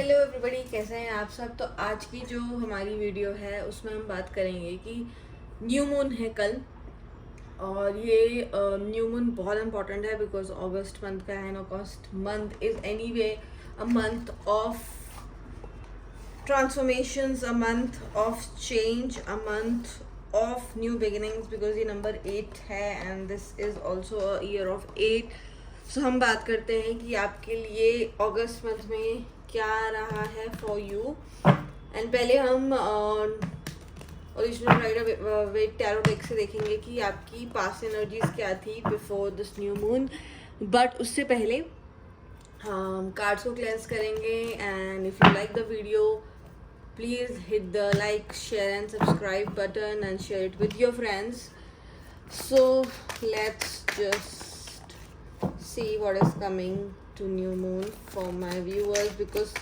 Hello everybody, कैसे हैं आप सब। तो आज की जो हमारी वीडियो है उसमें हम बात करेंगे कि न्यू मून है कल। और ये न्यू मून बहुत इंपॉर्टेंट है बिकॉज अगस्त मंथ का है and August month is anyway a month of transformations, a month of change, a month of new beginnings because ये नंबर 8 है and this is also a year of 8। सो हम बात करते हैं कि आपके लिए अगस्त मंथ में क्या रहा है फॉर यू। एंड पहले हम original Rider Waite tarot deck से देखेंगे कि आपकी पास्ट एनर्जीज क्या थी before this new moon. But उससे पहले हम कार्ड्स को क्लेंस करेंगे। And if you like the video, please hit the like, share and subscribe button and share it with your friends. So let's just see what is coming to new moon for my viewers because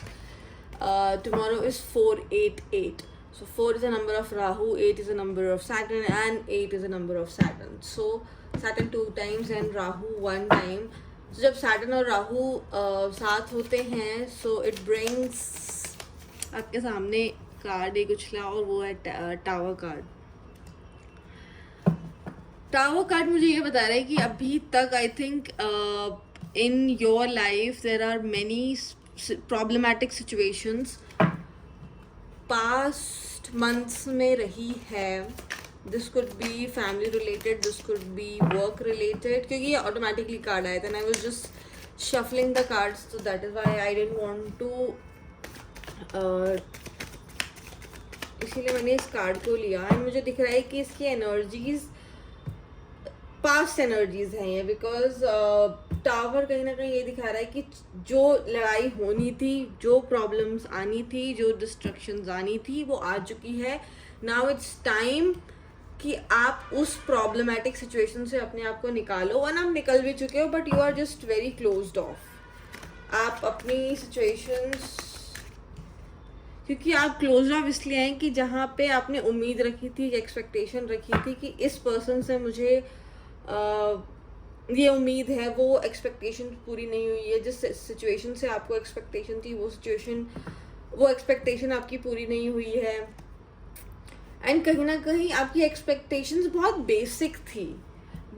tomorrow is 488. So 4 is a number of Rahu, 8 is a number of Saturn and 8 is a number of Saturn. So Saturn 2 times and Rahu 1 time. So जब Saturn और Rahu साथ होते हैं so it brings आपके सामने card एक उछला और वो है टावर कार्ड। टावर कार्ड मुझे ये बता रहा है कि अभी तक I think in your life there are many problematic situations past months में रही है। This could be family related, this could be work related, क्योंकि ये ऑटोमेटिकली कार्ड आया था and I was just shuffling the cards, so that is why I didn't want to इसीलिए मैंने इस कार्ड को लिया। एंड मुझे दिख रहा है कि इसकी एनर्जीज पास्ट एनर्जीज हैं ये बिकॉज टावर कहीं ना कहीं ये दिखा रहा है कि जो लड़ाई होनी थी, जो प्रॉब्लम्स आनी थी, जो डिस्ट्रक्शंस आनी थी वो आ चुकी है। नाउ इट्स टाइम कि आप उस प्रॉब्लमैटिक सिचुएशन से अपने आप को निकालो। और आप निकल भी चुके हो but you are just very closed off. आप अपनी सिचुएशंस, क्योंकि आप क्लोज ऑफ इसलिए हैं कि जहाँ पे आपने उम्मीद रखी थी, एक्सपेक्टेशन रखी थी कि इस पर्सन से मुझे ये उम्मीद है, वो एक्सपेक्टेशन पूरी नहीं हुई है। जिस सिचुएशन से आपको एक्सपेक्टेशन थी वो एक्सपेक्टेशन आपकी पूरी नहीं हुई है। एंड कहीं ना कहीं आपकी एक्सपेक्टेशंस बहुत बेसिक थी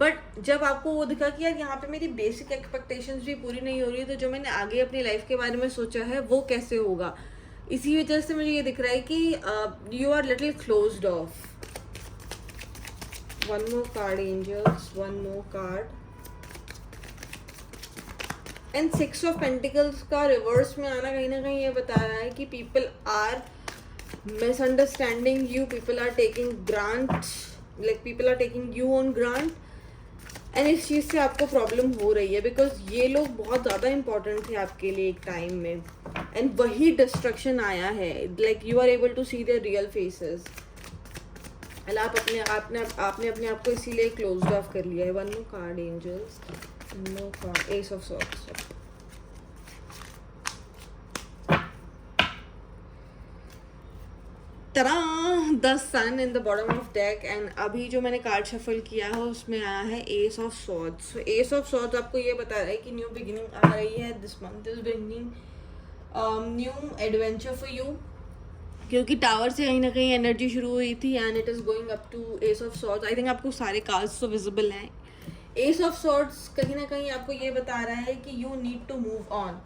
बट जब आपको वो दिखा कि यार यहाँ पे मेरी बेसिक एक्सपेक्टेशंस भी पूरी नहीं हो रही है तो जो मैंने आगे अपनी लाइफ के बारे में सोचा है वो कैसे होगा, इसी वजह से मुझे ये दिख रहा है कि you are little closed off. One more card angels, one more card and 6 of pentacles का रिवर्स में आना कहीं ना कहीं ये बता रहा है कि people are misunderstanding you, people are taking grant, like people are taking you on grant and इस चीज़ से आपको प्रॉब्लम हो रही है बिकॉज ये लोग बहुत ज़्यादा इंपॉर्टेंट थे आपके लिए एक टाइम में एंड वही डिस्ट्रक्शन आया है। Like you are able to see their real faces and आपने अपने आप को इसीलिए क्लोज ऑफ कर लिया है। One more card angels, no card ace of swords. तरा the sun in the bottom of deck and अभी जो मैंने कार्ड शफल किया है उसमें आया है S of swords. S of swords आपको ये बता रहा है कि न्यू बिगिनिंग आ रही है। This month is bringing new adventure for you, क्योंकि टावर से कहीं ना कहीं एनर्जी शुरू हुई थी and it is going up to ace of swords. I think आपको सारे कार्ड्स तो विजिबल हैं। एस ऑफ सॉर्ड्स कहीं ना कहीं आपको ये बता रहा है कि you need to move on.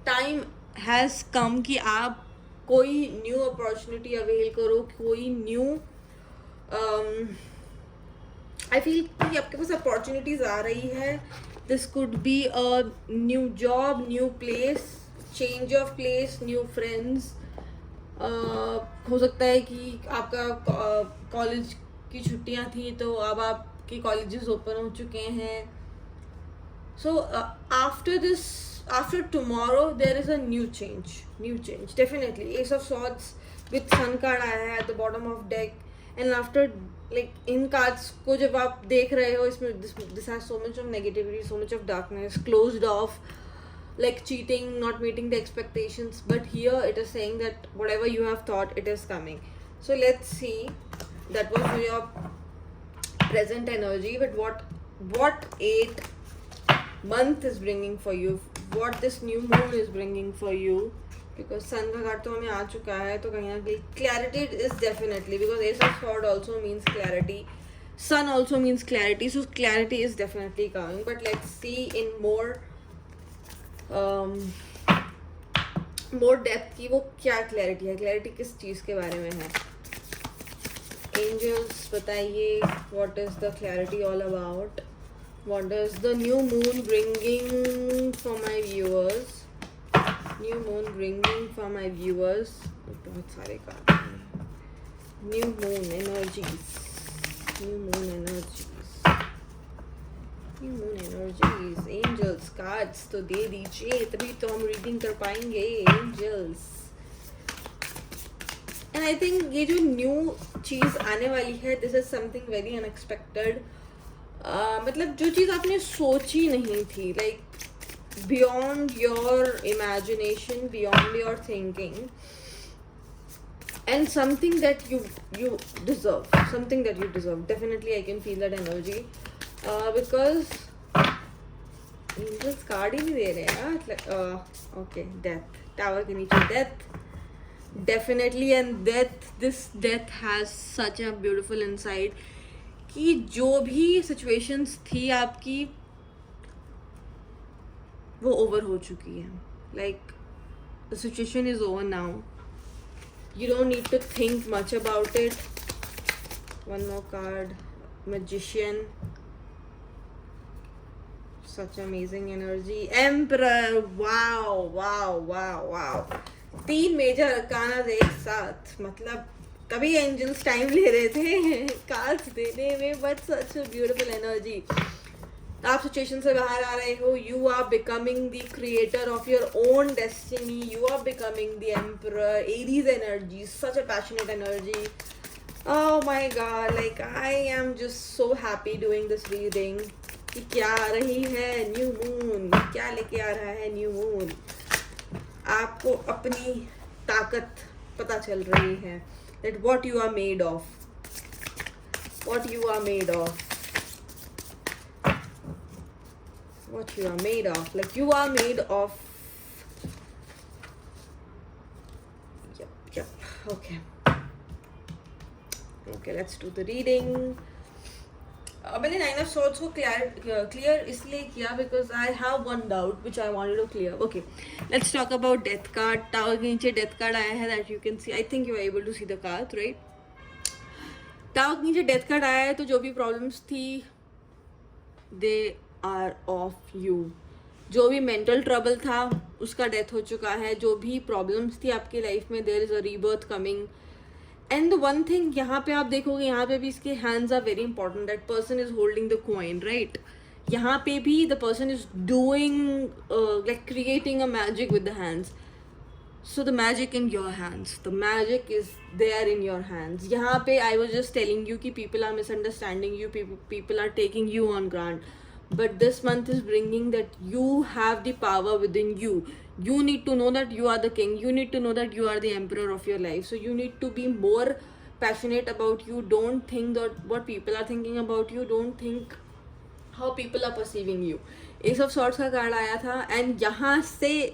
Time has come कि आप कोई न्यू अपॉर्चुनिटी अवेल करो, कोई न्यू आई फील कि आपके पास अपॉर्चुनिटीज आ रही है। This could be a new job, new place, change of place, new friends. हो सकता है कि आपका कॉलेज की छुट्टियां थी तो अब आपके कॉलेजेस ओपन हो चुके हैं। So after this, after tomorrow there is a new change definitely. Ace of swords with sun card आया है at the bottom of deck and after like in cards को जब आप देख रहे हो इसमें this has so much of negativity, so much of darkness, closed off, like cheating, not meeting the expectations, but here it is saying that whatever you have thought it is coming. So let's see, that was your present energy, but what 8 month is bringing for you, what this new moon is bringing for you because sun का card तो हमें आ चुका है, तो कहीं ना कहीं clarity is definitely, because S of sword also means clarity, sun also means clarity, so clarity is definitely coming. But let's see in um, more depth कि वो क्या clarity है, clarity किस चीज़ के बारे में है. Angels बताइए, what is the clarity all about? What does the new moon bringing for my viewers? New moon bringing for my viewers. बहुत सारे कार्ड हैं. New moon energies. New moon energies. New moon energies. Angels cards तो दे दीजिए, तभी तो हम reading कर पाएंगे. Angels. And I think ये जो न्यू चीज़ आने वाली है, this is something very unexpected. मतलब जो चीज़ आपने सोची नहीं थी, like beyond your imagination, beyond your thinking. And something that you deserve, something that you deserve. Definitely I can feel that energy, because angels card ही नहीं दे रहे हैं ना. Okay, death, tower के नीचे death, definitely. And this death has such a beautiful insight कि जो भी situations थी आपकी, वो over हो चुकी है. Like the situation is over now. You don't need to think much about it. One more card. Magician. Such amazing energy. Emperor. Wow. 3 major arcana एक साथ. मतलब तभी एंजल्स टाइम ले रहे थे कार्ड्स देने में. But such a beautiful energy. आप सिचुएशन से बाहर आ रहे हो. You are becoming the creator of your own destiny. You are becoming the emperor. Aries energy, such a passionate energy. Oh my god, like I am just so happy doing this reading. कि क्या आ रही है new moon, क्या लेके आ रहा है new moon. आपको अपनी ताकत पता चल रही है. That what you are made of, what you are made of, what you are made of. Like you are made of. Yep. Okay, let's do the reading. मैंने 9 of Swords को clear इसलिए किया because I have one doubt which I wanted to clear. Okay, let's talk about death card. Tower के नीचे death card आया है, that you can see. I think you are able to see the card, right? Tower के नीचे death card आया है, तो जो भी problems थी they are of you. जो भी mental trouble था उसका death हो चुका है. जो भी problems थी आपकी life में, there is a rebirth coming. And the one thing यहाँ पे आप देखोगे, यहाँ पे भी इसके hands are very important. That person is holding the coin, right? यहाँ पे भी the person is doing like creating a magic with the hands. So the magic in your hands, the magic is there in your hands. यहाँ पे I was just telling you कि people are misunderstanding you, people are taking you on grant. But this month is bringing that you have the power within you. You need to know that you are the king. You need to know that you are the emperor of your life. So you need to be more passionate about you. Don't think that what people are thinking about you. Don't think how people are perceiving you. Ace of Swords का card आया था, and यहाँ से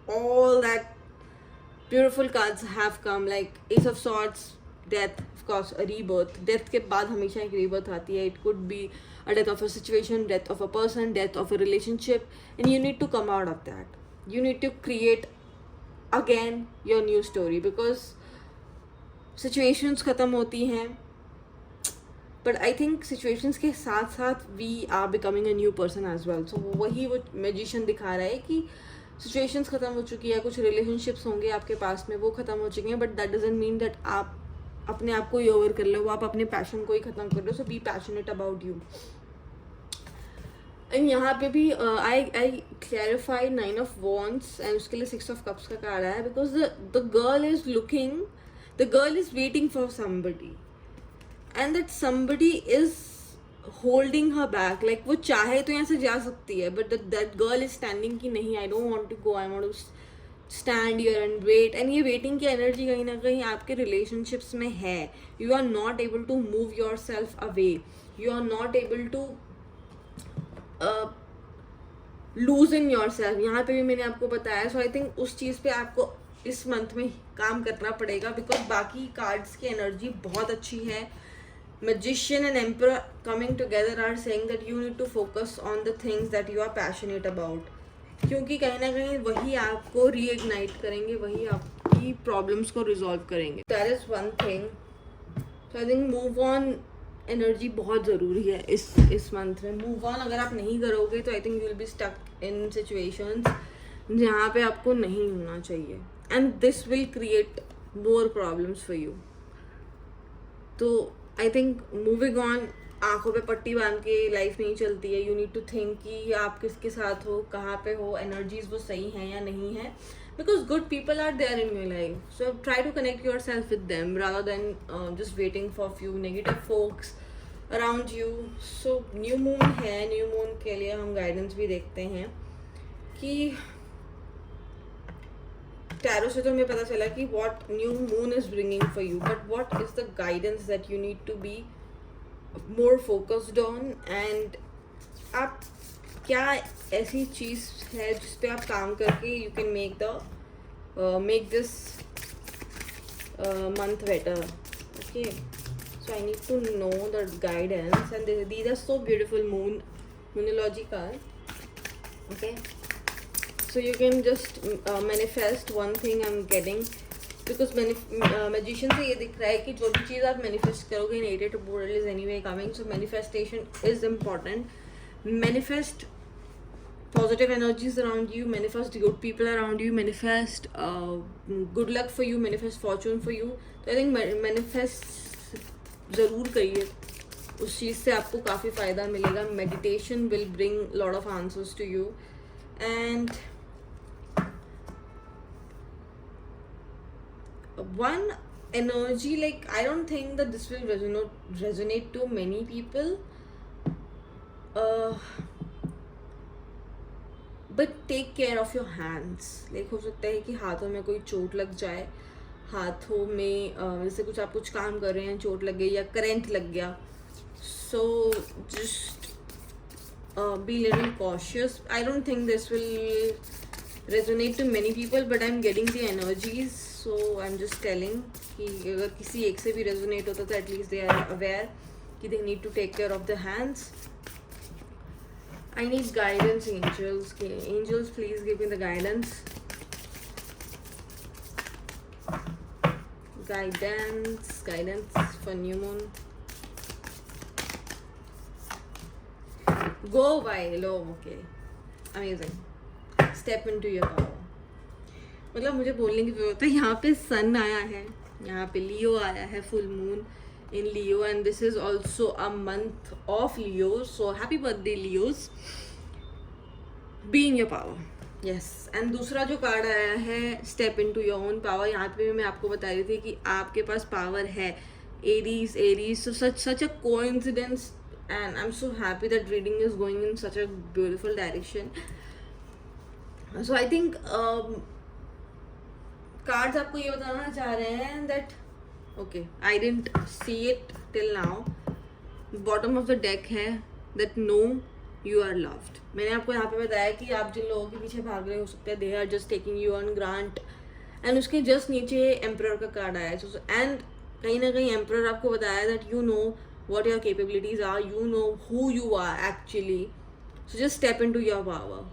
all that beautiful cards have come. Like Ace of Swords, death, of course, a rebirth. Death के बाद हमेशा एक rebirth आती है. It could be a death of a situation, death of a person, death of a relationship, and you need to come out of that. You need to create again your new story, because situations खत्म होती हैं, but I think situations के साथ साथ we are becoming a new person as well. So वही वो magician दिखा रहा है कि situations खत्म हो चुकी है, कुछ relationships होंगे आपके पास में, वो खत्म हो चुके हैं, but that doesn't mean that आप अपने आप को ही ओवर कर लो, आप अपने पैशन को ही खत्म कर लो. So be passionate about you. And यहाँ पे भी I clarify 9 of Wands, and उसके लिए 6 of Cups का कार्ड आया, because the girl is looking, the girl is waiting for somebody, and that somebody is holding her back. Like वो चाहे तो यहाँ से जा सकती है, but that girl is standing कि नहीं, I don't want to go, I want to stand here and wait. And ये वेटिंग की एनर्जी कहीं ना कहीं आपके रिलेशनशिप्स में है. You are not able to move yourself away. You are not able to lose in yourself, यहाँ पे भी मैंने आपको बताया. सो आई थिंक उस चीज़ पे आपको इस मंथ में काम करना पड़ेगा, बिकॉज बाकी कार्ड्स की एनर्जी बहुत अच्छी है. Magician and Emperor coming together are saying that you need to focus on the things that you are passionate about, क्योंकि कहीं ना कहीं वही आपको रीइग्नाइट करेंगे, वही आपकी प्रॉब्लम्स को रिजॉल्व करेंगे. That is one thing. So I think move on energy बहुत ज़रूरी है इस मंथ में. मूव ऑन अगर आप नहीं करोगे तो I think you will be stuck in situations जहाँ पे आपको नहीं होना चाहिए, and this will create more problems for you. तो आई थिंक मूविंग ऑन, आंखों पे पट्टी बांध के लाइफ नहीं चलती है. यू नीड टू थिंक कि आप किसके साथ हो, कहाँ पे हो, एनर्जीज वो सही हैं या नहीं है, because good people are there in your life. So try to connect yourself with them rather than just waiting for few negative folks around you. So new moon है, न्यू मून के लिए हम guidance भी देखते हैं कि tarot से तो हमें पता चला कि what new moon is bringing for you, but what is the guidance that you need to be more focused on, and आप क्या ऐसी चीज़ है जिस पे आप काम करके you can make this month better. Okay, so I need to know the guidance, and these are so beautiful moonology cards. Okay, so you can just manifest one thing I'm getting, because magician से ये दिख रहा है कि जो भी चीज़ आप manifest करोगे in 8 world is anyway coming. So manifestation is important. Manifest positive energies around you, manifest good people around you, manifest good luck for you, manifest fortune for you. तो I think manifest ज़रूर करिए, उस चीज़ से आपको काफ़ी फ़ायदा मिलेगा. Meditation will bring lot of answers to you. And one energy, like I don't think that this will resonate to many people, but take care of your hands. like हो सकता है कि हाथों में कोई चोट लग जाए, हाथों में जैसे आप कुछ काम कर रहे हैं, चोट लग गई या करंट लग गया. so just be little cautious. I don't think this will resonate to many people, but I'm getting the energies, so I'm just telling कि अगर किसी एक से भी resonate होता तो at least they are aware कि they need to take care of the hands. I need guidance, angels. Angels, please give me the guidance. Guidance for new moon. Go wild. Oh, okay. Amazing. Step into your power. मतलब मुझे बोलने की जरूरत है. यहाँ पे सन आया है, यहाँ पे लियो आया है, full moon in Leo, and this is also a month of Leo. So happy birthday, Leos. Be in your power. Yes. And दूसरा जो कार्ड आया है, step into your own power. यहाँ पे मैं आपको बता रही थी कि आपके पास पावर है. Aries. So such a coincidence, and I'm so happy that reading is going in such a beautiful direction. So I think cards आपको ये बताना चाह रहे हैं that okay, I didn't see it till now. Bottom of the deck है that no, you are loved. मैंने आपको यहाँ पे बताया कि आप जिन लोगों के पीछे भाग रहे हो सकते हैं, they are just taking you on grant. And उसके just नीचे Emperor का कार्ड आया है. So, and कहीं ना कहीं Emperor आपको बताया that you know what your capabilities are, you know who you are actually. So just step into your power.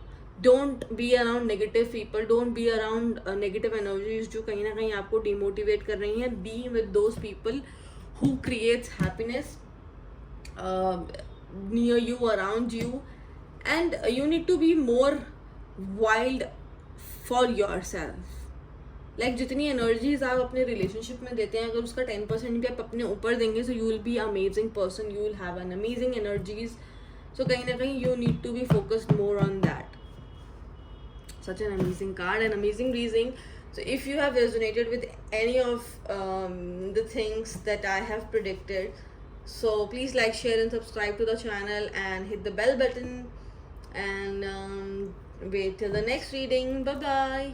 Don't be around negative people. Don't be around negative energies जो कहीं ना कहीं आपको demotivate कर रही हैं. Be with those people who creates happiness near you, around you, and you need to be more wild for yourself. Like जितनी energies आप अपने relationship में देते हैं, अगर उसका 10% भी आप अपने ऊपर देंगे, so you will be amazing person. You will have an amazing energies. So कहीं ना कहीं you need to be focused more on that. Such an amazing card and amazing reading. So if you have resonated with any of the things that I have predicted, so please like, share and subscribe to the channel and hit the bell button, and wait till the next reading. Bye bye.